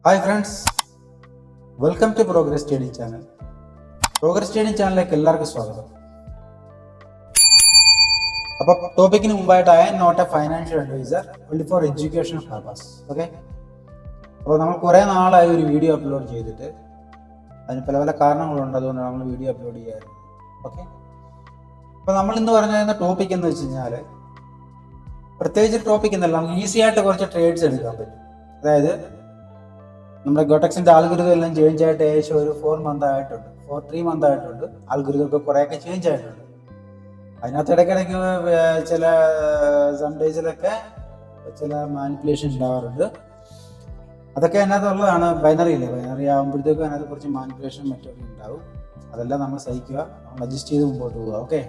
Hi friends, welcome to progress trading channel. Progress trading ചാനലിലേക്ക് എല്ലാവർക്കും സ്വാഗതം. അപ്പോൾ ടോപ്പിക്കിന് മുമ്പായിട്ട് I am not a financial adviser, only for education purpose. Okay, അപ്പോൾ നമ്മൾ കുറേ നാളായി ഒരു വീഡിയോ അപ്ലോഡ് ചെയ്തിട്ട് അതിന് പല പല കാരണങ്ങളുണ്ട്, അതുകൊണ്ടാണ് നമ്മൾ വീഡിയോ അപ്ലോഡ് ചെയ്യാറുണ്ട്. ഓക്കെ, അപ്പോൾ നമ്മൾ ഇന്ന് പറഞ്ഞു തരുന്ന ടോപ്പിക് എന്ന് വെച്ച് കഴിഞ്ഞാൽ പ്രത്യേകിച്ച് ടോപ്പിക് എന്നല്ല, നമുക്ക് ഈസി ആയിട്ട് കുറച്ച് ട്രേഡ്സ് എടുക്കാൻ പറ്റും. അതായത് നമ്മുടെ ഗോട്ടക്സിന്റെ ആൽഗോരിതം എല്ലാം ചേഞ്ച് ആയിട്ട് ഏകദേശം ഒരു 3 മന്ത് ആയിട്ടുണ്ട്. ആൽഗോരിതം ഒക്കെ കുറേയൊക്കെ ചേഞ്ച് ആയിട്ടുണ്ട്. അതിനകത്ത് ഇടയ്ക്കിടയ്ക്ക് ചില സൺഡേസിലൊക്കെ ചില മാനിപ്പുലേഷൻ ഉണ്ടാവാറുണ്ട്. അതൊക്കെ അതിനകത്തുള്ളതാണ്. ബൈനറി ആകുമ്പോഴത്തേക്കും അതിനകത്ത് കുറച്ച് മാനിപ്പുലേഷൻ മറ്റൊക്കെ ഉണ്ടാവും. അതെല്ലാം നമ്മൾ സഹിക്കുക, നമ്മൾ അഡ്ജസ്റ്റ് ചെയ്ത് മുമ്പോട്ട് പോവുക. ഓക്കെ,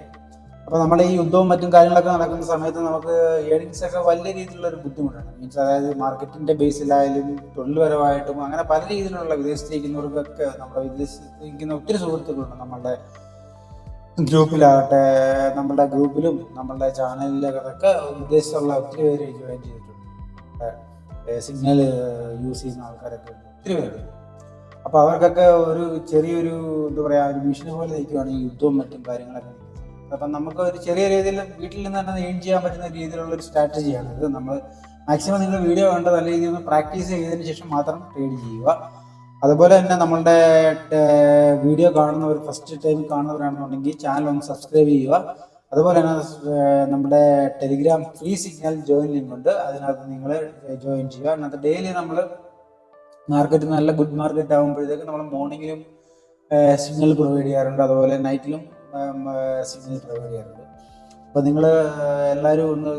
അപ്പോൾ നമ്മുടെ ഈ യുദ്ധവും മറ്റും കാര്യങ്ങളൊക്കെ നടക്കുന്ന സമയത്ത് നമുക്ക് ഏണിങ്സ് ഒക്കെ വലിയ രീതിയിലുള്ള ഒരു ബുദ്ധിമുട്ടാണ്. മീൻസ് അതായത് മാർക്കറ്റിന്റെ ബേസിലായാലും തൊഴിൽപരമായിട്ടും അങ്ങനെ പല രീതിയിലുള്ള വിദേശത്തേക്കുന്നവർക്കൊക്കെ നമ്മുടെ വിദേശത്തേക്കുന്ന ഒത്തിരി സുഹൃത്തുക്കളുണ്ട്. നമ്മളുടെ ഗ്രൂപ്പിലാകട്ടെ, നമ്മളുടെ ഗ്രൂപ്പിലും നമ്മളുടെ ചാനലിലൊക്കെ വിദേശത്തുള്ള ഒത്തിരി പേര് ജോയിൻ ചെയ്തിട്ടുണ്ട്. സിഗ്നൽ യൂസ് ചെയ്യുന്ന ആൾക്കാരൊക്കെ ഒത്തിരി പേരുണ്ട്. അപ്പോൾ അവർക്കൊക്കെ ഒരു ചെറിയൊരു എന്താ പറയുക, ഒരു ഭീഷണി പോലെ നിൽക്കുകയാണ് ഈ യുദ്ധവും മറ്റും കാര്യങ്ങളൊക്കെ. അപ്പം നമുക്ക് ഒരു ചെറിയ രീതിയിൽ വീട്ടിൽ നിന്ന് തന്നെ ഏൺ ചെയ്യാൻ പറ്റുന്ന രീതിയിലുള്ള ഒരു സ്ട്രാറ്റജിയാണ് ഇത്. നമ്മൾ മാക്സിമം നിങ്ങൾ വീഡിയോ കണ്ട് നല്ല രീതിയിൽ ഒന്ന് പ്രാക്ടീസ് ചെയ്തതിന് ശേഷം മാത്രം ട്രേഡ് ചെയ്യുക. അതുപോലെ തന്നെ നമ്മളുടെ വീഡിയോ കാണുന്നവർ ഫസ്റ്റ് ടൈം കാണുന്നവരാണെന്നുണ്ടെങ്കിൽ ചാനൽ ഒന്ന് സബ്സ്ക്രൈബ് ചെയ്യുക. അതുപോലെ തന്നെ നമ്മുടെ Telegram free signal join link ഉണ്ട്, അതിനകത്ത് നിങ്ങൾ ജോയിൻ ചെയ്യുക. അതിനകത്ത് ഡെയിലി നമ്മൾ മാർക്കറ്റ് നല്ല ഗുഡ് മാർക്കറ്റ് ആകുമ്പോഴത്തേക്ക് നമ്മൾ മോർണിംഗിലും സിഗ്നൽ പ്രൊവൈഡ് ചെയ്യാറുണ്ട്, അതുപോലെ നൈറ്റിലും സിഗ്നൽ പ്രൊവൈഡ് ചെയ്യാറുണ്ട്. അപ്പോൾ നിങ്ങൾ എല്ലാവരും ഒന്ന്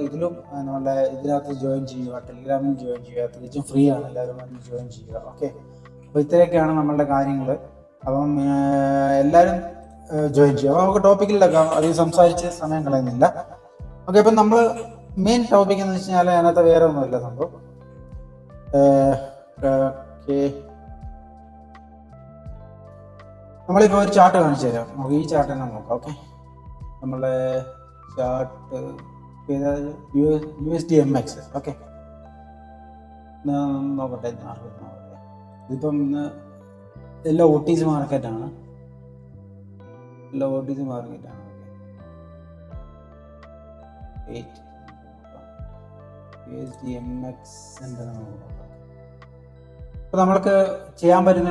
നമ്മളുടെ ഇതിനകത്ത് ജോയിൻ ചെയ്യുക, ടെലിഗ്രാമിൽ ജോയിൻ ചെയ്യുക. തികച്ചും ഫ്രീ ആണ്, എല്ലാവരും വന്ന് ജോയിൻ ചെയ്യുക. ഓക്കെ, അപ്പോൾ ഇത്രയൊക്കെയാണ് നമ്മളുടെ കാര്യങ്ങൾ. അപ്പം എല്ലാവരും ജോയിൻ ചെയ്യുക. അപ്പോൾ നമുക്ക് ടോപ്പിക്കിലൊക്കെ അധികം സംസാരിച്ച് സമയം കളയുന്നില്ല. ഓക്കെ, അപ്പം നമ്മൾ മെയിൻ ടോപ്പിക് എന്ന് വെച്ച് കഴിഞ്ഞാൽ അതിനകത്ത് വേറെ ഒന്നുമില്ല സംഭവം. നമ്മളിപ്പോൾ ഒരു ചാർട്ട് കാണിച്ചു തരാം. നമുക്ക് ഈ ചാർട്ട് തന്നെ നോക്കാം. ഓക്കെ, നമ്മളെ ചാർട്ട് USD-MX. ഓക്കെ, നോക്കട്ടെ. ഇതിപ്പം ഇന്ന് എല്ലാം OTC മാർക്കറ്റാണ്. USD-MX എന്താണെന്ന് നോക്കാം. അപ്പോൾ നമ്മൾക്ക് ചെയ്യാൻ പറ്റുന്ന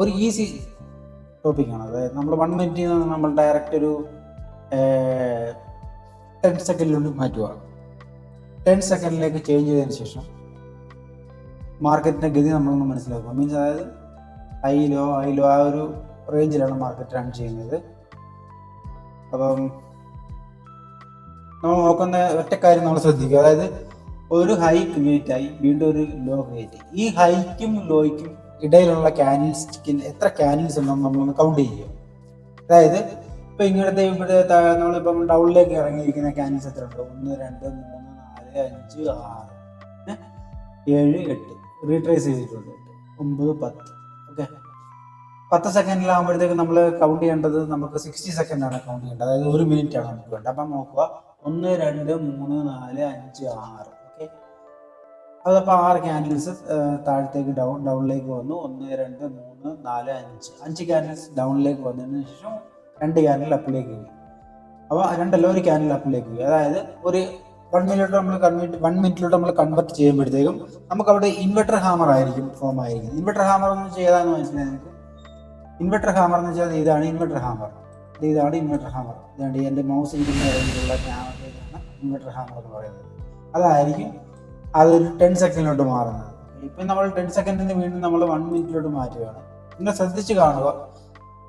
ഒരു ഈസി ടോപ്പിക്കാണ്. അതായത് നമ്മൾ 1 മിനിറ്റിൽ നിന്ന് നമ്മൾ ഡയറക്റ്റ് ഒരു 10 സെക്കൻഡിലുള്ളിൽ മാറ്റുക. 10 സെക്കൻഡിലേക്ക് ചേഞ്ച് ചെയ്തതിന് ശേഷം മാർക്കറ്റിൻ്റെ ഗതി നമ്മളൊന്ന് മനസ്സിലാക്കുക. മീൻസ് അതായത് ഹൈ ലോ ആ ഒരു റേഞ്ചിലാണ് മാർക്കറ്റ് റൺ ചെയ്യുന്നത്. അപ്പം നമ്മൾ നോക്കുന്ന ഒറ്റ കാര്യം നമ്മൾ ശ്രദ്ധിക്കുക. അതായത് ഒരു ഹൈ ക്രിയേറ്റ് ആയി, വീണ്ടും ഒരു ലോ ക്രിയേറ്റ് ആയി. ഈ ഹൈക്കും ലോയ്ക്കും ഇടയിലുള്ള ക്യാൻഡിൽ സ്റ്റിക്കിൽ എത്ര ക്യാൻഡിൽസ് ഉണ്ടെന്ന് നമ്മളൊന്ന് കൗണ്ട് ചെയ്യുക. അതായത് ഇപ്പം ഇവിടെ നമ്മളിപ്പം ഡൗണിലേക്ക് ഇറങ്ങിയിരിക്കുന്ന ക്യാൻഡിൽസ് എത്ര ഉണ്ട്? 1 2 3 4 5 6 7 8 റീട്രേസ് ചെയ്തിട്ടുണ്ട്. 9 10. ഓക്കെ, 10 സെക്കൻഡിലാകുമ്പോഴത്തേക്ക് നമ്മൾ കൗണ്ട് ചെയ്യേണ്ടത് നമുക്ക് 60 സെക്കൻഡാണ് കൗണ്ട് ചെയ്യേണ്ടത്. അതായത് 1 മിനിറ്റ് ആണ് നമുക്ക് വേണ്ടത്. അപ്പം നോക്കുക, 1 2 3 4 5 6. ഓക്കെ, അതപ്പോൾ 6 ക്യാൻഡിൽസ് താഴത്തേക്ക് ഡൗണിലേക്ക് വന്നു. 1 2 3 4 5 ക്യാൻഡിൽസ് ഡൗണിലേക്ക് വന്നതിന് ശേഷം 2 ക്യാൻഡിൽ അപ്പിലേക്ക് പോയി. അപ്പോൾ 2 ഒരു ക്യാൻഡിൽ അപ്പിലേക്ക് പോയി. അതായത് ഒരു 1 മിനിറ്റിലോട്ട് നമ്മൾ കൺവെർട്ട് ചെയ്യുമ്പോഴത്തേക്കും നമുക്ക് അവിടെ ഇൻവെർട്ടർ ഹാമർ ആയിരിക്കും ഫോം ആയിരിക്കും. ഇൻവെർട്ടർ ഹാമർ എന്ന് വെച്ചാൽ ഏതാണെന്ന് മനസ്സിലായി നിങ്ങൾക്ക്? ഇൻവെർട്ടർ ഹാമർ എന്ന് വെച്ചാൽ ഇതാണ് ഇൻവെർട്ടർ ഹാമർ. ഇതാണ് എൻ്റെ മൗസ് ഇരിക്കുന്ന രീതിയിലുള്ള ക്യാമറയാണ് ഇൻവെർട്ടർ ഹാമർ എന്ന് പറയുന്നത്. അതായിരിക്കും അതൊരു 10 സെക്കൻഡിലോട്ട് മാറുന്നത്. ഇപ്പം നമ്മൾ 10 സെക്കൻഡിൽ നിന്ന് വീണ്ടും നമ്മൾ 1 മിനിറ്റിലോട്ട് മാറ്റുകയാണ്. നിങ്ങൾ ശ്രദ്ധിച്ച് കാണുക.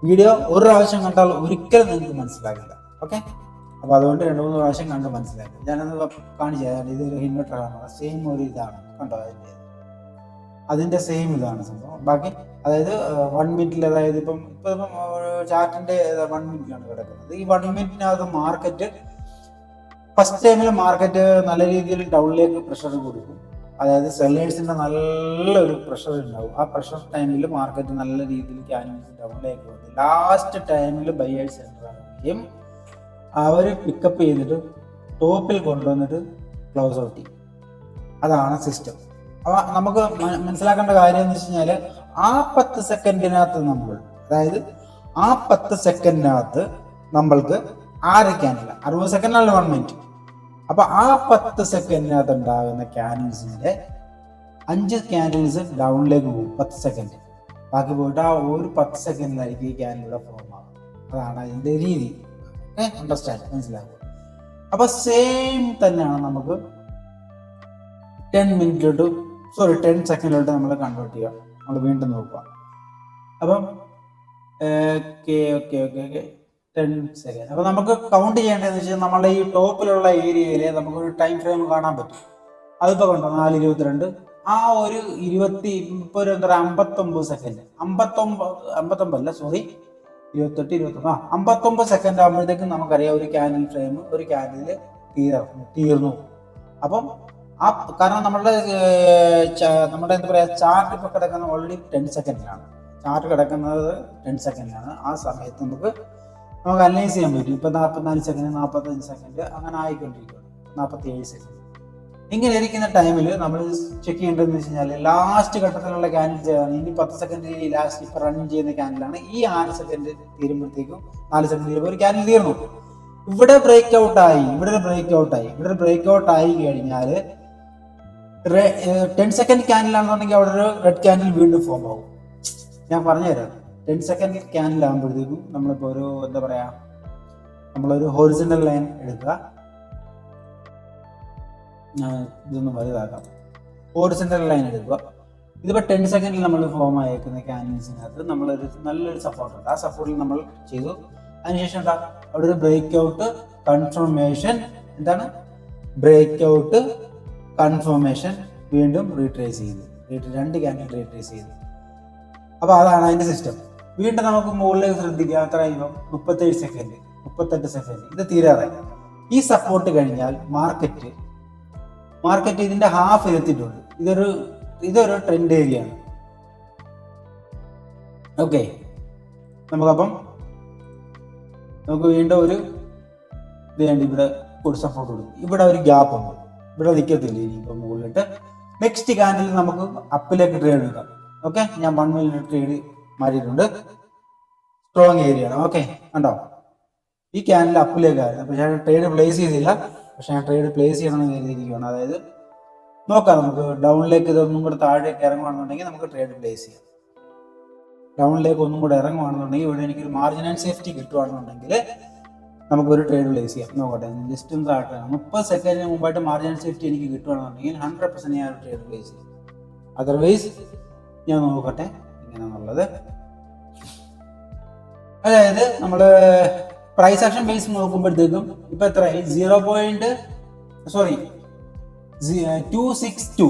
വീഡിയോ ഒരു പ്രാവശ്യം കണ്ടാൽ ഒരിക്കലും നിങ്ങൾക്ക് മനസ്സിലാകില്ല. ഓക്കെ, അപ്പോൾ അതുകൊണ്ട് 2-3 പ്രാവശ്യം കണ്ട് മനസ്സിലാക്കുക. ഞാനത് കാണിച്ചു തരാം. ഇതൊരു ഇൻവെർട്ടർ ഹാമർ, സെയിം ഒരു ഇതാണ് കണ്ടോ, അതിൻ്റെ സെയിം ഇതാണ് സംഭവം. ബാക്കി അതായത് 1 മിനിറ്റിൽ, അതായത് ഇപ്പം ചാർട്ടിൻ്റെ 1 മിനിറ്റിലാണ് കിടക്കുന്നത്. ഈ 1 മിനിറ്റിനകത്ത് മാർക്കറ്റ് ഫസ്റ്റ് ടൈമിൽ മാർക്കറ്റ് നല്ല രീതിയിൽ ഡൗണിലേക്ക് പ്രഷർ കൊടുക്കും. അതായത് സെല്ലേഴ്സിൻ്റെ നല്ലൊരു പ്രഷർ ഉണ്ടാവും. ആ പ്രഷർ ടൈമിൽ മാർക്കറ്റ് നല്ല രീതിയിൽ ക്യാൻഡിൽസ് ഡൗണിലേക്ക് വന്നു. ലാസ്റ്റ് ടൈമിൽ ബയേഴ്സ് എൻ്റർ ആവുകയും അവർ പിക്കപ്പ് ചെയ്തിട്ട് ടോപ്പിൽ കൊണ്ടുവന്നിട്ട് ക്ലോസ് ഔട്ട് ചെയ്യും. അതാണ് സിസ്റ്റം. അപ്പോൾ നമുക്ക് മനസ്സിലാക്കേണ്ട കാര്യം എന്ന് വെച്ച് കഴിഞ്ഞാൽ ആ 10 സെക്കൻഡിനകത്ത് അതായത് ആ 10 സെക്കൻഡിനകത്ത് നമ്മൾക്ക് 6 ക്യാൻഡിൽ, 60 സെക്കൻഡാണ് 1 മിനിറ്റ്. അപ്പൊ ആ 10 സെക്കൻഡിനകത്ത് ഉണ്ടാകുന്ന ക്യാൻഡിൽസിന്റെ 5 ക്യാൻഡിൽസ് ഡൗണിലേക്ക് പോകും 10 സെക്കൻഡ്. ബാക്കി പോയിട്ട് ആ ഒരു 10 സെക്കൻഡിലായിരിക്കും ഈ ക്യാൻഡിലൂടെ ഫോം ആകും. അതാണ് അതിന്റെ രീതി. അണ്ടർസ്റ്റാൻഡ്, മനസ്സിലാക്കുക. അപ്പൊ സെയിം തന്നെയാണ് നമുക്ക് 10 സെക്കൻഡിലോട്ട് നമ്മൾ കൺവേർട്ട് ചെയ്യുക. നമ്മൾ വീണ്ടും നോക്കുക. അപ്പം 10 സെക്കൻഡ്. അപ്പൊ നമുക്ക് കൗണ്ട് ചെയ്യേണ്ടതെന്ന് വെച്ചാൽ നമ്മുടെ ഈ ടോപ്പിലുള്ള ഏരിയയിൽ നമുക്കൊരു ടൈം ഫ്രെയിം കാണാൻ പറ്റും. അതിപ്പോ കണ്ടോ 4:22. ആ ഒരു 59 സെക്കൻഡ്, 59 സെക്കൻഡ് ആകുമ്പോഴത്തേക്കും നമുക്കറിയാം ഒരു ക്യാൻഡിൽ ഫ്രെയിം, ഒരു ക്യാൻഡിൽ തീർന്നു. അപ്പം കാരണം നമ്മുടെ എന്താ പറയാ, ചാർട്ട് ഇപ്പൊ കിടക്കുന്നത് ഓൾറെഡി 10 സെക്കൻഡിലാണ്. ചാർട്ട് കിടക്കുന്നത് 10 സെക്കൻഡിലാണ്. ആ സമയത്ത് നമുക്ക് അനലൈസ് ചെയ്യാൻ പറ്റും. ഇപ്പൊ 44 സെക്കൻഡ്, 45 സെക്കൻഡ് അങ്ങനെ ആയിക്കൊണ്ടിരിക്കുകയാണ്. 47 സെക്കൻഡ്. ഇങ്ങനെ ഇരിക്കുന്ന ടൈമിൽ നമ്മൾ ചെക്ക് ചെയ്യേണ്ടതെന്ന് വെച്ച് കഴിഞ്ഞാൽ ലാസ്റ്റ് ഘട്ടത്തിലുള്ള ക്യാൻഡിൽ ആണ്. ഇനി 10 സെക്കൻഡ് ലാസ്റ്റ് ഇപ്പൊ റൺ ചെയ്യുന്ന ക്യാൻഡിലാണ്. ഈ 6 സെക്കൻഡ് തീരുമ്പോഴത്തേക്കും 4 സെക്കൻഡ് തീരുമ്പോൾ ഒരു ക്യാൻഡിൽ തീർന്നു. ഇവിടെ ബ്രേക്ക് ഔട്ട് ആയി കഴിഞ്ഞാൽ 10 സെക്കൻഡ് ക്യാൻഡിൽ ആണെന്നുണ്ടെങ്കിൽ അവിടെ ഒരു റെഡ് ക്യാൻഡിൽ വീണ്ടും ഫോം ആവും. ഞാൻ പറഞ്ഞുതരാം. 10 സെക്കൻഡ് ക്യാൻഡിൽ ആകുമ്പോഴത്തേക്കും നമ്മളിപ്പോൾ ഒരു എന്താ പറയാ, നമ്മളൊരു ഹൊറിസോണ്ടൽ ലൈൻ എടുക്കുക. ഇതൊന്ന് വലുതാക്കാം. ഹൊറിസോണ്ടൽ ലൈൻ എടുക്കുക. ഇതിപ്പോൾ 10 സെക്കൻഡിൽ നമ്മൾ ഫോം ആയേക്കുന്ന ക്യാൻഡിൽസിനകത്ത് നമ്മളൊരു നല്ലൊരു സപ്പോർട്ട് ഉണ്ട്. ആ സപ്പോർട്ടിൽ നമ്മൾ ചെയ്തു. അതിനുശേഷം എന്താ, അവിടെ ഒരു ബ്രേക്ക് ഔട്ട് കൺഫർമേഷൻ. എന്താണ് ബ്രേക്ക് ഔട്ട് കൺഫർമേഷൻ? വീണ്ടും റീട്രേസ് ചെയ്തു. 2 ക്യാൻഡിൽ റീട്രേസ് ചെയ്തു. അപ്പൊ അതാണ് അതിന്റെ സിസ്റ്റം. വീണ്ടും നമുക്ക് മുകളിലേക്ക് ശ്രദ്ധിക്കാം. എത്ര കഴിയുമ്പോൾ 37 സെക്കൻഡ്, 38 സെക്കൻഡ്. ഇത് തീരാറായി. ഈ സപ്പോർട്ട് കഴിഞ്ഞാൽ മാർക്കറ്റ് ഇതിന്റെ ഹാഫ് എത്തിയിട്ടുണ്ട്. ഇതൊരു ട്രെൻഡ് ഏരിയ ആണ്. ഓക്കെ, നമുക്ക് വീണ്ടും ഒരു ഇവിടെ ഒരു സപ്പോർട്ട് കൊടുക്കും. ഇവിടെ ഒരു ഗ്യാപ്പ് ഉണ്ട്. ഇവിടെ നിൽക്കത്തില്ല. ഇനിയിപ്പോൾ മുകളിലിട്ട് നെക്സ്റ്റ് ക്യാൻഡിൽ നമുക്ക് അപ്പിലേക്ക് ട്രേഡ് എടുക്കാം. ഓക്കെ, ഞാൻ 1 മിനിറ്റ് ട്രേഡ് മാറ്റിയിട്ടുണ്ട്. സ്ട്രോങ് ഏരിയ ആണ്. ഓക്കെ, കണ്ടോ, ഈ ക്യാൻഡിൽ അപ്പിലേക്കായിരുന്നു. പക്ഷെ ഞാൻ ട്രേഡ് പ്ലേസ് ചെയ്തില്ല. പക്ഷെ ഞാൻ ട്രേഡ് പ്ലേസ് ചെയ്യണമെന്ന് കരുതിയിരിക്കുകയാണ്. അതായത് നോക്കാം, നമുക്ക് ഡൗണിലേക്ക് ഇതൊന്നും കൂടെ താഴേക്ക് ഇറങ്ങുകയാണെന്നുണ്ടെങ്കിൽ നമുക്ക് ട്രേഡ് പ്ലേസ് ചെയ്യാം. ഡൗണിലേക്ക് ഒന്നും കൂടെ ഇറങ്ങുകയാണെന്നുണ്ടെങ്കിൽ ഇവിടെ എനിക്കൊരു മാർജിൻ ആൻഡ് സേഫ്റ്റി കിട്ടുകയാണെന്നുണ്ടെങ്കിൽ നമുക്കൊരു ട്രേഡ് പ്ലേസ് ചെയ്യാം. നോക്കട്ടെ, ജസ്റ്റ് ഒന്ന് താഴെ 30 സെക്കൻഡിന് മുമ്പായിട്ട് മാർജിൻ ആൻഡ് സേഫ്റ്റി എനിക്ക് കിട്ടുകയാണെന്നുണ്ടെങ്കിൽ 100% ഞാൻ ഒരു ട്രേഡ് പ്ലേസ് ചെയ്യും. അതർവൈസ് ഞാൻ നോക്കട്ടെ എങ്ങനെയാണെന്നുള്ളത്. അതായത് നമ്മൾ പ്രൈസ് ആക്ഷൻ ബേസ് നോക്കുമ്പോഴത്തേക്കും ഇപ്പൊ എത്രയായി? 262.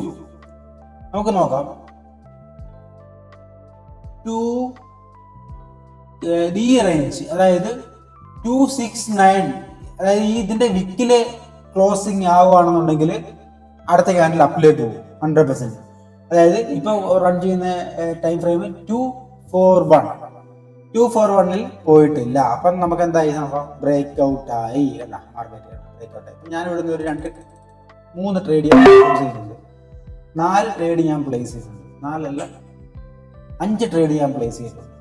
നമുക്ക് നോക്കാം. ഈ റേഞ്ച്, അതായത് 269, അതായത് ഇതിന്റെ വിക്കില് ക്ലോസിങ് ആവുകയാണെന്നുണ്ടെങ്കിൽ അടുത്ത ക്യാൻഡിൽ അപ്പിലേക്ക് പോകും 100%. അതായത് ഇപ്പൊ റൺ ചെയ്യുന്ന ടൈം ഫ്രെയിം 241ൽ പോയിട്ടില്ല. അപ്പം നമുക്ക് എന്തായി? ബ്രേക്ക് ഔട്ട് ആയി. അല്ല, മാർക്കറ്റ് ബ്രേക്ക് ഔട്ട് ആയി. ഞാൻ ഇവിടെ നിന്ന് ഒരു 3 ട്രേഡ് ഞാൻ പ്ലേസ് ചെയ്തിട്ടുണ്ട്. 4 ട്രേഡ് ഞാൻ പ്ലേസ് ചെയ്തിട്ടുണ്ട്. 4 അല്ല, 5 ട്രേഡ് ഞാൻ പ്ലേസ് ചെയ്തിട്ടുണ്ട്.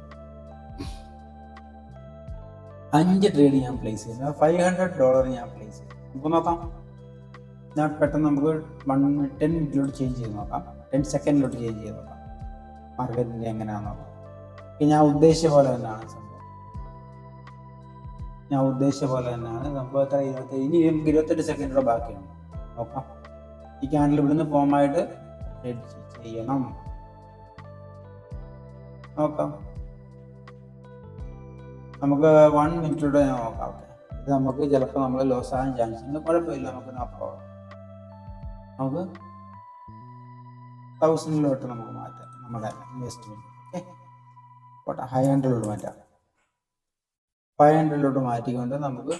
5 ട്രേഡ് ഞാൻ പ്ലേസ് ചെയ്തിട്ടുണ്ട്. $500 ഞാൻ പ്ലേസ് ചെയ്തു. നമുക്ക് നോക്കാം. ഞാൻ പെട്ടെന്ന് നമുക്ക് 10 മിനിറ്റിലോട്ട് ചേഞ്ച് ചെയ്ത് നോക്കാം. 10 സെക്കൻഡിലോട്ട് ചേഞ്ച് ചെയ്ത് നോക്കാം. മാർക്കറ്റിൻ്റെ എങ്ങനെയാണെന്ന് നോക്കാം. ഞാൻ ഉദ്ദേശിച്ച പോലെ തന്നെയാണ് സംഭവം. എത്ര 27, ഇനി 28 സെക്കൻഡോടെ ബാക്കിയാണ്. നോക്കാം. ഈ ക്യാൻഡിൽ ഇവിടുന്ന് ഫോമായിട്ട് ചെയ്യണം. നോക്കാം. നമുക്ക് 1 മിനിറ്റിലൂടെ നോക്കാം. ഇത് നമുക്ക് ചിലപ്പോൾ നമ്മൾ ലോസ് ആകാൻ ചാൻസ് ഉണ്ട്. കുഴപ്പമില്ല, നമുക്ക് നോക്കാം. നമുക്ക് 1000 നമുക്ക് മാറ്റാം നമ്മുടെ ഇൻവെസ്റ്റ്മെന്റ്. ഓക്കെ, 500 മാറ്റാം. 500 മാറ്റിക്കൊണ്ട് നമുക്ക്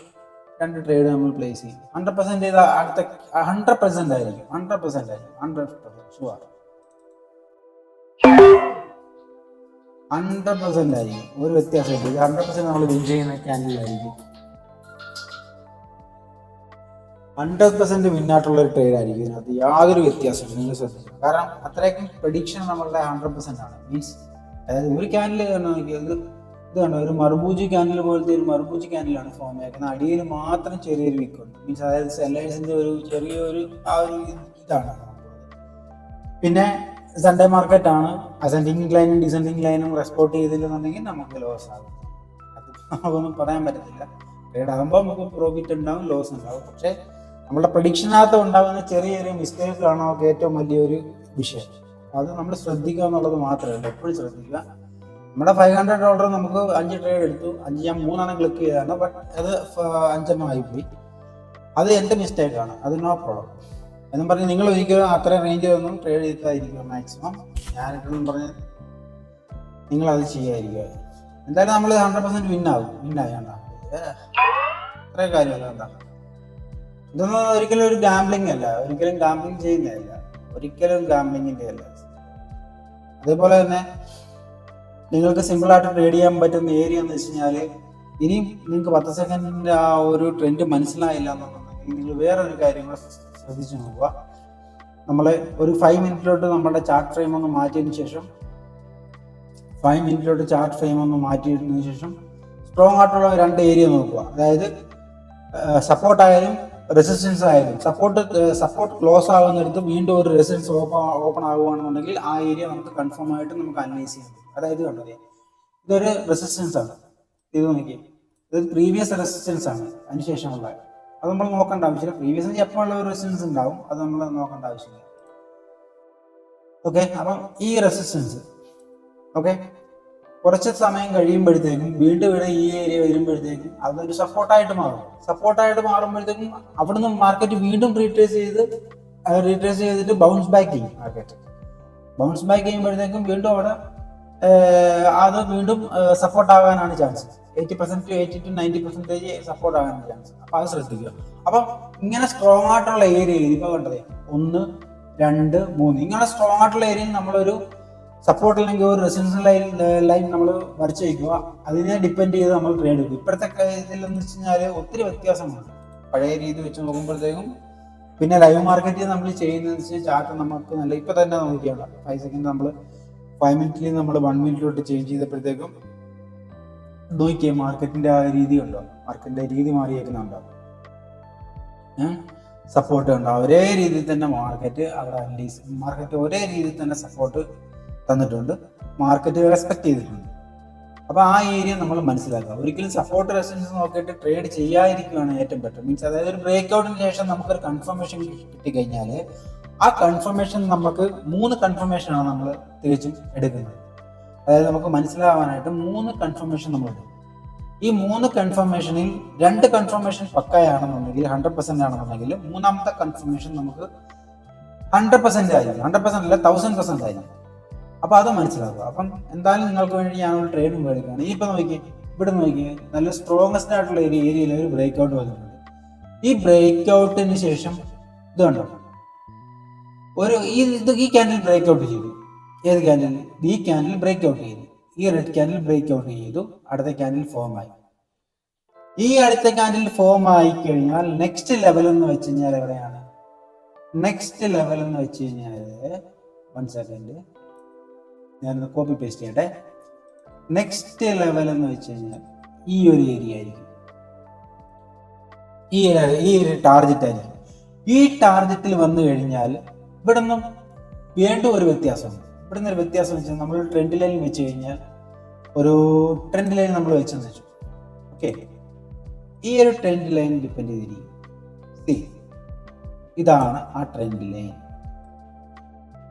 2 ട്രേഡ് നമ്മൾ പ്ലേസ് ചെയ്യും. 100% ചെയ്ത അടുത്ത 100% ആയിരിക്കും. 100% ഷുവർ. 100% ആയിരിക്കും. ഒരു വ്യത്യാസമില്ല. ഇത് 100% നമ്മൾ വിൻ ചെയ്യുന്ന ക്യാൻഡിലായിരിക്കും. 100% വിന്നായിട്ടുള്ള ഒരു ട്രേഡ് ആയിരിക്കും ഇതിനകത്ത്, യാതൊരു വ്യത്യാസവും നിങ്ങൾ ശ്രദ്ധിച്ചു. കാരണം അത്രയ്ക്കും പ്രഡിക്ഷൻ നമ്മളുടെ 100% ആണ്. മീൻസ് അതായത് ഒരു ക്യാനിൽ നോക്കിയത് ഇത് കണ്ടോ, ഒരു മർബൂജി ക്യാൻഡിൽ പോലത്തെ ഒരു മർബൂജി ക്യാൻഡിലാണ് ഫോം ആക്കുന്നത്. അടിയിൽ മാത്രം ചെറിയൊരു വീക്കുണ്ട്. മീൻസ് അതായത് സെല്ലേഴ്സിന്റെ ഒരു ചെറിയൊരു ആ ഒരു ഇതാണ്. പിന്നെ സൺഡേ മാർക്കറ്റ് ആണ്, അസെൻഡിങ് ലൈനും ഡിസെൻഡിങ് ലൈനും റെസ്പോർട്ട് ചെയ്തില്ലെന്നുണ്ടെങ്കിൽ നമുക്ക് ലോസ് ആകും. അത് നമുക്കൊന്നും പറയാൻ പറ്റത്തില്ല. ട്രേഡ് ആകുമ്പോൾ നമുക്ക് പ്രോഫിറ്റ് ഉണ്ടാവും, ലോസ് ഉണ്ടാവും. പക്ഷേ നമ്മുടെ പ്രഡിക്ഷനകത്ത് ഉണ്ടാകുന്ന ചെറിയ ചെറിയ മിസ്റ്റേക്കാണ് നമുക്ക് ഏറ്റവും വലിയൊരു വിഷയം. അത് നമ്മൾ ശ്രദ്ധിക്കുക എന്നുള്ളത് മാത്രമല്ല, എപ്പോഴും ശ്രദ്ധിക്കുക. നമ്മുടെ $500 നമുക്ക് 5 ട്രേഡ് എടുത്തു, 5 ഞാൻ 3 ക്ലിക്ക് ചെയ്തതാണ്. ബട്ട് അത് 5 ആയിപ്പോയി. അത് എൻ്റെ മിസ്റ്റേക്കാണ്, അത് നോ പ്രോബ്ലം എന്നും പറഞ്ഞ് നിങ്ങൾ ഒരിക്കലും അത്രയും റേഞ്ചിലൊന്നും ട്രേഡ് ചെയ്തായിരിക്കുക മാക്സിമം. ഞാനിട്ടൊന്നും പറഞ്ഞ് നിങ്ങളത് ചെയ്യാതിരിക്കുക. എന്തായാലും നമ്മൾ 100% വിന്നാകണ്ട അത്രയും കാര്യമല്ല. എന്താ ഇതൊന്നും ഒരിക്കലും ഒരു ഗാംബ്ലിംഗ് അല്ല, ഒരിക്കലും ഗാംബ്ലിംഗ് ചെയ്യുന്നതല്ല, ഒരിക്കലും ഗാംബ്ലിങ്ങിൻ്റെ അല്ല. അതേപോലെ തന്നെ നിങ്ങൾക്ക് സിമ്പിളായിട്ട് ട്രേഡ് ചെയ്യാൻ പറ്റുന്ന ഏരിയ എന്ന് വെച്ച് കഴിഞ്ഞാൽ, ഇനിയും നിങ്ങൾക്ക് 10 സെക്കൻഡിൻ്റെ ആ ഒരു ട്രെൻഡ് മനസ്സിലായില്ല എന്നുണ്ടെങ്കിൽ നിങ്ങൾ വേറൊരു കാര്യം കൂടെ ശ്രദ്ധിച്ചു നോക്കുക. നമ്മൾ ഒരു 5 മിനിറ്റിലോട്ട് നമ്മുടെ ചാർട്ട് ഫ്രെയിം ഒന്ന് മാറ്റിയതിന് ശേഷം 5 മിനിറ്റിലോട്ട് ചാർട്ട് ഫ്രെയിം ഒന്ന് മാറ്റിയതിന് ശേഷം സ്ട്രോങ് ആയിട്ടുള്ള 2 ഏരിയ നോക്കുക. അതായത് സപ്പോർട്ടായാലും റെസിസ്റ്റൻസ് ആയാലും, സപ്പോർട്ട് ക്ലോസ് ആകുന്നിടത്ത് വീണ്ടും ഒരു റെസിസ്റ്റൻസ് ഓപ്പൺ ആകുകയാണെന്നുണ്ടെങ്കിൽ ആ ഏരിയ നമുക്ക് കൺഫേം ആയിട്ട് നമുക്ക് അനലൈസ് ചെയ്യാൻ പറ്റും. അതായത് കണ്ടത് ഇതൊരു റെസിസ്റ്റൻസ് ആണ്, ഇത് നോക്കി, ഇത് പ്രീവിയസ് റെസിസ്റ്റൻസ് ആണ്. അതിനുശേഷമുള്ള അത് നമ്മൾ നോക്കേണ്ട ആവശ്യമില്ല. പ്രീവിയസ് എപ്പോഴുള്ള ഒരു റെസിസ്റ്റൻസ് ഉണ്ടാവും, അത് നമ്മൾ നോക്കേണ്ട ആവശ്യമില്ല. ഓക്കെ, അപ്പം ഈ റെസിസ്റ്റൻസ് ഓക്കെ കുറച്ച് സമയം കഴിയുമ്പോഴത്തേക്കും വീണ്ടും ഇവിടെ ഈ ഏരിയ വരുമ്പോഴത്തേക്കും അതൊരു സപ്പോർട്ടായിട്ട് മാറുമ്പോഴത്തേക്കും അവിടുന്ന് മാർക്കറ്റ് വീണ്ടും റീട്രേസ് ചെയ്തിട്ട് ബൗൺസ് ബാക്ക് ചെയ്യും. ബൗൺസ് ബാക്ക് ചെയ്യുമ്പോഴത്തേക്കും വീണ്ടും അവിടെ അത് വീണ്ടും സപ്പോർട്ട് ആകാനാണ് ചാൻസ്. 80% to 80 to 90% സപ്പോർട്ട് ആകാനാണ് ചാൻസ്. അപ്പോൾ അത് ശ്രദ്ധിക്കുക. അപ്പം ഇങ്ങനെ സ്ട്രോങ് ആയിട്ടുള്ള ഏരിയയിൽ ഇപ്പോൾ കണ്ടത് 1, 2, 3 ഇങ്ങനെ സ്ട്രോങ് ആയിട്ടുള്ള ഏരിയയിൽ നമ്മളൊരു സപ്പോർട്ട് അല്ലെങ്കിൽ ഒരു റെസിസ്റ്റൻസ് ലൈൻ നമ്മൾ വരച്ച് വയ്ക്കുക. അതിനെ ഡിപ്പെൻഡ് ചെയ്ത് നമ്മൾ ട്രേഡ് എടുക്കും. ഇപ്പോഴത്തെ ഇതിലെന്ന് വെച്ച് കഴിഞ്ഞാൽ ഒത്തിരി വ്യത്യാസമാണ് പഴയ രീതി വെച്ച് നോക്കുമ്പോഴത്തേക്കും. പിന്നെ ലൈവ് മാർക്കറ്റിൽ നമ്മൾ ചെയ്യുന്നതെന്ന് വെച്ചാൽ ചാർട്ട് നമുക്ക് നല്ല ഇപ്പം തന്നെ നോക്കിയാണ് 5 സെക്കൻഡ് നമ്മൾ 5 മിനിറ്റിൽ നമ്മൾ 1 മിനിറ്റിലോട്ട് ചേഞ്ച് ചെയ്തപ്പോഴത്തേക്കും നോക്കിയേ മാർക്കറ്റിന്റെ ആ രീതി ഉണ്ടോ, മാർക്കറ്റിന്റെ രീതി മാറിയേക്കുന്നുണ്ടോ, സപ്പോർട്ട് ഉണ്ടോ, ഒരേ രീതിയിൽ തന്നെ മാർക്കറ്റ് അവിടെ മാർക്കറ്റ് ഒരേ രീതിയിൽ തന്നെ സപ്പോർട്ട് തന്നിട്ടുണ്ട്, മാർക്കറ്റ് റെസ്പെക്ട് ചെയ്തിട്ടുണ്ട്. അപ്പോൾ ആ ഏരിയ നമ്മൾ മനസ്സിലാക്കുക. ഒരിക്കലും സപ്പോർട്ട് റെസിസ്റ്റൻസ് നോക്കിയിട്ട് ട്രേഡ് ചെയ്യാതിരിക്കുകയാണ് ഏറ്റവും ബെറ്റർ. മീൻസ് അതായത് ഒരു ബ്രേക്ക് ഔട്ടിന് ശേഷം നമുക്കൊരു കൺഫർമേഷൻ കിട്ടിക്കഴിഞ്ഞാൽ ആ കൺഫർമേഷൻ നമുക്ക് 3 കൺഫർമേഷനാണ് നമ്മൾ തികച്ചും എടുക്കുന്നത്. അതായത് നമുക്ക് മനസ്സിലാവാനായിട്ട് 3 കൺഫർമേഷൻ നമ്മൾ എടുക്കും. ഈ 3 കൺഫർമേഷനിൽ 2 കൺഫർമേഷൻ പക്കയാണെന്നുണ്ടെങ്കിൽ 100% ആണെന്നുണ്ടെങ്കിൽ 3ാമത്തെ കൺഫർമേഷൻ നമുക്ക് 100% ആയിരിക്കും. 100% അല്ല 1000% ആയിരിക്കും. അപ്പോൾ അത് മനസ്സിലാക്കുക. അപ്പം എന്തായാലും നിങ്ങൾക്ക് വേണ്ടി ഞാനൊരു ട്രേഡും മേടിക്കുകയാണ്. ഈ ഇപ്പം നോക്കിയേ, ഇവിടെ നോക്കിയേ, നല്ല സ്ട്രോങ്ങസ്റ്റ് ആയിട്ടുള്ള ഒരു ഏരിയയിൽ ഒരു ബ്രേക്ക് ഔട്ട് വന്നിട്ടുണ്ട്. ഈ ബ്രേക്ക് ഔട്ടിന് ശേഷം ഇത് കണ്ടോ, ഈ ക്യാൻഡിൽ ബ്രേക്ക് ഔട്ട് ചെയ്തു. ഏത് ക്യാൻഡിൽ? ഈ ക്യാൻഡിൽ ബ്രേക്ക് ഔട്ട് ചെയ്തു. ഈ റെഡ് ക്യാൻഡിൽ ബ്രേക്ക് ഔട്ട് ചെയ്തു. അടുത്ത ക്യാൻഡിൽ ഫോം ആയി. ഈ അടുത്ത ക്യാൻഡിൽ ഫോം ആയി കഴിഞ്ഞാൽ നെക്സ്റ്റ് ലെവൽ എന്ന് വെച്ച് കഴിഞ്ഞാൽ എവിടെയാണ്? നെക്സ്റ്റ് ലെവൽ എന്ന് വെച്ച് കഴിഞ്ഞാൽ 1 സെക്കൻഡ് ഞാനൊന്ന് കോപ്പി പേസ്റ്റ് ചെയ്യട്ടെ. നെക്സ്റ്റ് ലെവൽ എന്ന് വെച്ച് കഴിഞ്ഞാൽ ഈ ഒരു ഏരിയ ആയിരിക്കും, ഈ ഒരു ടാർഗറ്റ് ആയിരിക്കും. ഈ ടാർഗറ്റിൽ വന്നു കഴിഞ്ഞാൽ ഇവിടെ നിന്നും വീണ്ടും ഒരു വ്യത്യാസമുണ്ട്. ഇവിടെ നിന്ന് ഒരു വ്യത്യാസം വെച്ചാൽ നമ്മൾ ട്രെൻഡ് ലൈൻ വെച്ച് കഴിഞ്ഞാൽ ഒരു ട്രെൻഡ് ലൈൻ നമ്മൾ വെച്ചെന്ന് വെച്ചു. ഓക്കെ, ഈ ഒരു ട്രെൻഡ് ലൈൻ ഡിപ്പെൻഡ് ചെയ്തിരിക്കും. ഇതാണ് ആ ട്രെൻഡ് ലൈൻ.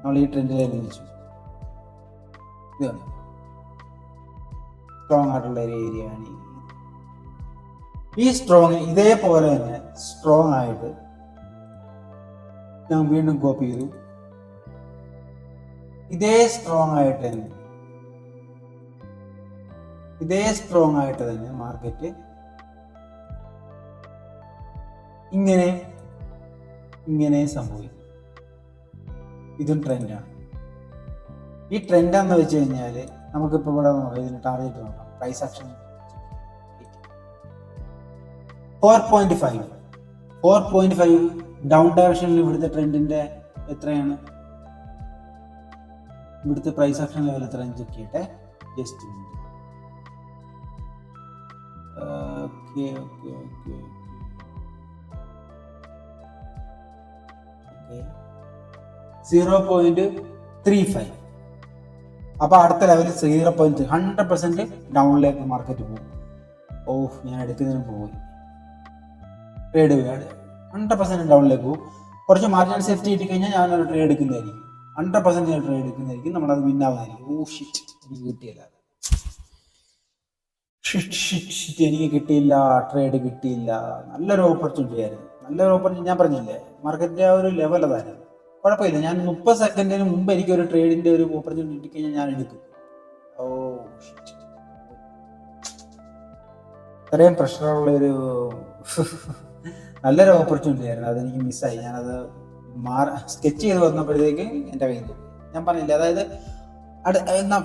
നമ്മൾ ഈ ട്രെൻഡ് ലൈൻ വെച്ചു. ഇതാണ് സ്ട്രോങ് ആയിട്ടുള്ള ഒരു ഏരിയ ആണ്. ഈ സ്ട്രോങ് ഇതേപോലെ തന്നെ സ്ട്രോങ് ആയിട്ട് ഞാൻ വീണ്ടും കോപ്പി ചെയ്തു. ഇതേ സ്ട്രോങ് ആയിട്ട് തന്നെ മാർക്കറ്റ് ഇങ്ങനെ സംഭവിക്കും. ഇതും ട്രെൻഡാണ്. ഈ ട്രെൻഡ് എന്ന് വെച്ച് കഴിഞ്ഞാൽ നമുക്കിപ്പോൾ ഇവിടെ നോക്കാം, ഇതിന് ടാർഗറ്റ് നോക്കാം. പ്രൈസ് ആക്ഷൻ 4.5 ഡൗൺ ഡയറക്ഷനിൽ ഇവിടുത്തെ ട്രെൻഡിന്റെ എത്രയാണ്, ഇവിടുത്തെ പ്രൈസ് ആക്ഷൻ ലെവൽ എത്രയാണ് ചെക്ക് ചെയ്യട്ടെ. Just okay okay okay okay 0.35. അപ്പൊ അടുത്ത ലെവൽ 0.3, 100% ഡൗണിലേക്ക് മാർക്കറ്റ് പോകും. ഞാൻ എടുക്കുന്നതിന് പോയി ട്രേഡ് 100% ഡൗണിലേക്ക് പോകും. കുറച്ച് മാർജിനൽ സേഫ്റ്റി കിട്ടി കഴിഞ്ഞാൽ ഞാനൊരു ട്രേഡ് എടുക്കുന്നതായിരിക്കും. 100% ഞാൻ ട്രേഡ് എടുക്കുന്നതായിരിക്കും. നമ്മളത് വിന്നാവുന്നതായിരിക്കും. ഷിറ്റ് എനിക്ക് കിട്ടിയില്ല, എനിക്ക് കിട്ടിയില്ല, ട്രേഡ് കിട്ടിയില്ല. നല്ലൊരു ഓപ്പർച്യൂണിറ്റി ആയിരുന്നു, നല്ലൊരു ഓപ്പർച്യൂണിറ്റി. ഞാൻ പറഞ്ഞില്ലേ മാർക്കറ്റിന്റെ ആ ഒരു ലെവൽ അതായിരുന്നു. കുഴപ്പമില്ല, ഞാൻ 30 സെക്കൻഡിന് മുമ്പ് എനിക്ക് ഒരു ട്രേഡിന്റെ ഒരു ഓപ്പർച്യൂണിറ്റി കിട്ടി കഴിഞ്ഞാൽ ഞാൻ എടുക്കും. ഇത്രയും പ്രഷറുള്ള ഒരു നല്ലൊരു ഓപ്പർച്യൂണിറ്റി ആയിരുന്നു, അതെനിക്ക് മിസ്സായി. ഞാനത് സ്കെച്ച് ചെയ്ത് വന്നപ്പോഴത്തേക്ക് എൻ്റെ കയ്യിൽ നിന്ന് ഞാൻ പറഞ്ഞില്ലേ, അതായത്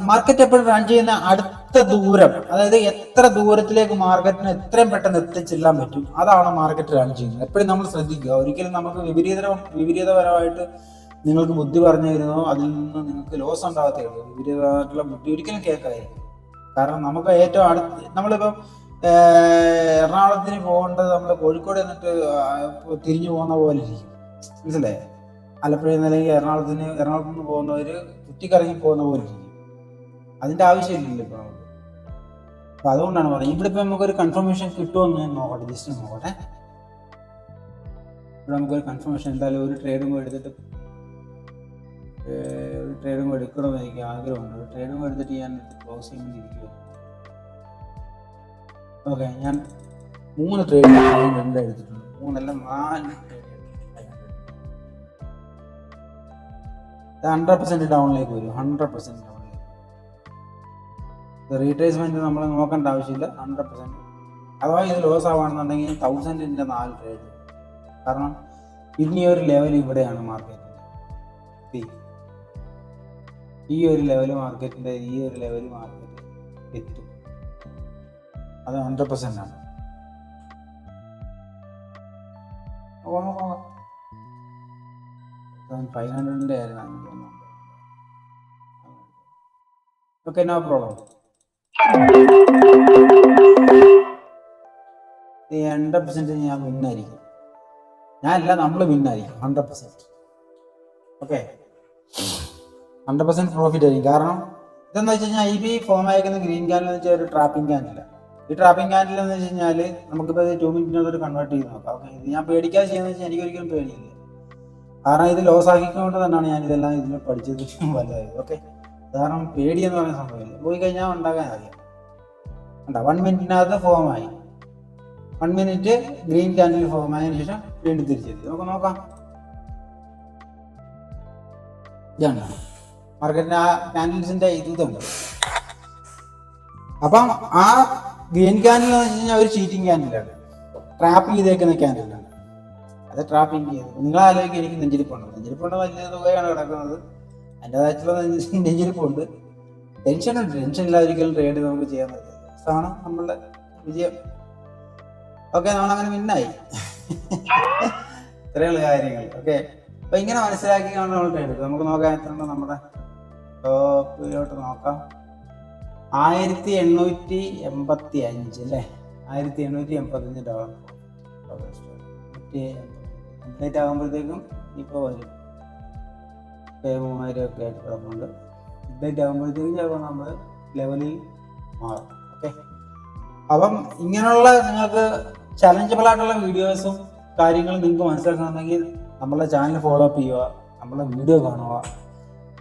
മാർക്കറ്റ് എപ്പോഴും റൺ ചെയ്യുന്ന അടുത്ത ദൂരം, അതായത് എത്ര ദൂരത്തിലേക്ക് മാർക്കറ്റിന് എത്രയും പെട്ടെന്ന് എത്തിച്ചെല്ലാൻ പറ്റും, അതാണ് മാർക്കറ്റ് റൺ ചെയ്യുന്നത്. എപ്പോഴും നമ്മൾ ശ്രദ്ധിക്കുക. ഒരിക്കലും നമുക്ക് വിപരീതപരമായിട്ട് നിങ്ങൾക്ക് ബുദ്ധി പറഞ്ഞു തരുന്നോ അതിൽ നിന്ന് നിങ്ങൾക്ക് ലോസ് ഉണ്ടാകത്തേ ഉള്ളൂ. വിപരീതമായിട്ടുള്ള ബുദ്ധി ഒരിക്കലും കേൾക്കാതിരിക്കും. കാരണം നമുക്ക് ഏറ്റവും നമ്മളിപ്പം എറണാകുളത്തിന് പോകേണ്ടത് നമ്മൾ കോഴിക്കോട് എന്നിട്ട് തിരിഞ്ഞു പോകുന്ന പോലെ ഇരിക്കും, മനസ്സിലായേ? ആലപ്പുഴയിൽ നിന്ന് അല്ലെങ്കിൽ എറണാകുളത്ത് നിന്ന് പോകുന്നവർ ചുറ്റിക്കറങ്ങി പോകുന്ന പോലെ ഇരിക്കും. അതിൻ്റെ ആവശ്യമില്ലല്ലോ ഇപ്പോൾ നമുക്ക്. അപ്പം അതുകൊണ്ടാണ് പറയുന്നത്. ഇവിടെ ഇപ്പം നമുക്കൊരു കൺഫർമേഷൻ കിട്ടുമെന്ന് ഞാൻ നോക്കട്ടെ, ജസ്റ്റ് നോക്കട്ടെ. ഇവിടെ നമുക്കൊരു കൺഫർമേഷൻ എന്തായാലും ഒരു ട്രേഡും എടുത്തിട്ട് എടുക്കണമെന്ന് എനിക്ക് ആഗ്രഹമുണ്ട്. ഒരു ട്രേഡും എടുത്തിട്ട് ഞാൻ ക്ലോസ് ചെയ്യാൻ ഇരിക്കുക. ഓക്കെ, ഞാൻ 3 ട്രേഡ് എടുത്തിട്ടുണ്ട്. 3 അല്ല 4 ട്രേഡ്. 100% ഡൗണിലേക്ക് വരും, 100% ഡൗണിലേക്ക്. റീട്രേസ്മെന്റ് നമ്മൾ നോക്കേണ്ട ആവശ്യമില്ല, 100%. അഥവാ ഇത് ലോസ് ആവുകയാണെന്നുണ്ടെങ്കിൽ 1000ന്റെ 4 ട്രേഡ്. കാരണം ഇനി ഒരു ലെവൽ ഇവിടെയാണ് മാർക്കറ്റിന്റെ, ഈ ഒരു ലെവൽ മാർക്കറ്റിന്റെ എത്തും. അത് 100% ആണ്. 500ന്റെ ആയിരുന്നു. Okay, no problem. 100% ഞാൻ വിന്നായിരിക്കും. ഞാനല്ല, നമ്മൾ വിന്നായിരിക്കും 100%. ഓക്കെ, 100% പ്രോഫിറ്റ് ആയിരിക്കും. കാരണം ഇതെന്ന് വെച്ച് കഴിഞ്ഞാൽ ഈ ഫോം അയക്കുന്ന ഗ്രീൻ ക്യാൻഡിൽ എന്ന് വെച്ചാൽ ഒരു ട്രാപ്പിംഗ് ക്യാൻഡിലാണ്. ഈ ട്രാപ്പിംഗ് ക്യാൻഡിൽ എന്ന് വെച്ച് കഴിഞ്ഞാൽ നമുക്കിപ്പോൾ 2 മിനിറ്റിനകത്ത് കൺവേർട്ട് ചെയ്ത് നോക്കാം. ഓക്കെ, ഇത് ഞാൻ പേടിക്കാതെ ചെയ്യുന്നത് വെച്ചാൽ എനിക്കൊരിക്കലും പേടിയില്ല. കാരണം ഇത് ലോസ് ആക്കിക്കൊണ്ട് തന്നെയാണ് ഞാൻ ഇതെല്ലാം ഇതിൽ പഠിച്ചത് വലുതായത്. ഓക്കെ, കാരണം പേടി എന്ന് പറയുന്ന സംഭവമില്ല. പോയി കഴിഞ്ഞാൽ ഉണ്ടാകാൻ അറിയാം. 1 മിനിറ്റിനകത്ത് ഫോമായി, 1 മിനിറ്റ് ഗ്രീൻ ക്യാൻഡിൽ ഫോം ആയതിനു ശേഷം വീണ്ടും തിരിച്ചെത്തി. നമുക്ക് നോക്കാം. ഇതാണ് മാർക്കറ്റിന് ആ ക്യാൻഡിൽസിന്റെ ഇതുണ്ട്. അപ്പം ആ ഗ്രീൻ ക്യാൻഡിൽ എന്ന് വെച്ച് കഴിഞ്ഞാൽ ഒരു ചീറ്റിംഗ് ക്യാൻഡിലാണ്, ട്രാപ്പ് ചെയ്തേക്കുന്ന ക്യാൻഡിലാണ്. അത് ട്രാപ്പിംഗ് ചെയ്ത് നിങ്ങൾ ആലോചിക്കുക. എനിക്ക് നെഞ്ചിരിപ്പുണ്ട് വലിയ തുകയാണ് കിടക്കുന്നത്, അതിൻ്റെതായിട്ടുള്ള നെഞ്ചിരിപ്പുണ്ട്. ടെൻഷനുണ്ട്. ടെൻഷനില്ല ഒരിക്കലും ട്രേഡ് നമുക്ക് ചെയ്യാൻ പറ്റില്ല. അതാണ് നമ്മളുടെ വിജയം. ഓക്കെ, നമ്മളങ്ങനെ വിന്നായി. ഇത്രയുള്ള കാര്യങ്ങൾ. ഓക്കെ, അപ്പൊ ഇങ്ങനെ മനസ്സിലാക്കിയാണ് നമ്മൾ ട്രേഡ് എടുക്കുക. നമുക്ക് നോക്കാം എത്ര നമ്മുടെ ടോപ്പിലോട്ട് നോക്കാം. 1885 അല്ലേ, $1885 കംപ്ലീറ്റ് ആകുമ്പോഴത്തേക്കും ഇപ്പോൾ വരും. 3000 ഒക്കെ ആയിട്ട് കിടപ്പുണ്ട്. കംപ്ലീറ്റ് ആകുമ്പോഴത്തേക്കും ചിലപ്പോൾ നമ്മൾ ലെവലിൽ മാറും. ഓക്കെ, അപ്പം ഇങ്ങനെയുള്ള നിങ്ങൾക്ക് ചലഞ്ചബിൾ ആയിട്ടുള്ള വീഡിയോസും കാര്യങ്ങളും നിങ്ങൾക്ക് മനസ്സിലാക്കണമെങ്കിൽ നമ്മളെ ചാനൽ ഫോളോ അപ്പ് ചെയ്യുക, നമ്മളെ വീഡിയോ കാണുക.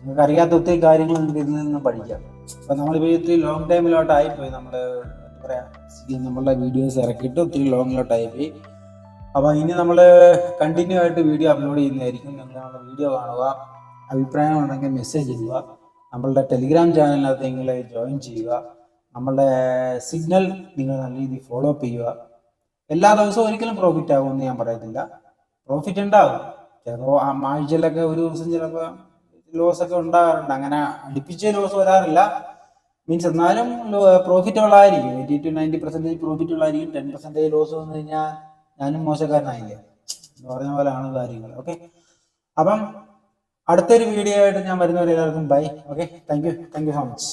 നിങ്ങൾക്ക് അറിയാത്ത ഒത്തിരി കാര്യങ്ങൾ നിങ്ങൾക്ക് ഇതിൽ നിന്ന് പഠിക്കാം. അപ്പം നമ്മളിപ്പോൾ ഒത്തിരി ലോങ് ടൈമിലോട്ടായിപ്പോയി. നമ്മൾ എന്താ പറയുക, നമ്മളുടെ വീഡിയോസ് ഇറക്കിയിട്ട് ഒത്തിരി ലോങ്ങിലോട്ടായിപ്പോയി. അപ്പോൾ ഇനി നമ്മൾ കണ്ടിന്യൂ ആയിട്ട് വീഡിയോ അപ്ലോഡ് ചെയ്യുന്നതായിരിക്കും. നിങ്ങൾ നമ്മുടെ വീഡിയോ കാണുക, അഭിപ്രായം ഉണ്ടെങ്കിൽ മെസ്സേജ് ചെയ്യുക, നമ്മളുടെ ടെലിഗ്രാം ചാനലിനകത്ത് നിങ്ങൾ ജോയിൻ ചെയ്യുക, നമ്മളുടെ സിഗ്നൽ നിങ്ങൾ നല്ല രീതിയിൽ ഫോളോ അപ്പ് ചെയ്യുക. എല്ലാ ദിവസവും ഒരിക്കലും പ്രോഫിറ്റ് ആകുമെന്ന് ഞാൻ പറയത്തില്ല, പ്രോഫിറ്റ് ഉണ്ടാകും. ചിലപ്പോൾ ആഴ്ചയിലൊക്കെ ഒരു ദിവസം ചിലപ്പോൾ ലോസ് ഒക്കെ ഉണ്ടാകാറുണ്ട്. അങ്ങനെ അടുപ്പിച്ച് ലോസ് വരാറില്ല. മീൻസ് എന്നാലും പ്രോഫിറ്റ് ഉള്ളതായിരിക്കും. 80 to 90% പ്രോഫിറ്റ് ഉള്ളതായിരിക്കും. 10% ലോസ് വന്നു കഴിഞ്ഞാൽ ഞാനും മോശക്കാരനായില്ലേ. എന്ന് പറഞ്ഞ പോലെയാണ് കാര്യങ്ങൾ. ഓക്കെ, അപ്പം അടുത്തൊരു വീഡിയോ ആയിട്ട് ഞാൻ വരുന്നവരെ എല്ലാവർക്കും bye. Okay, thank you so much.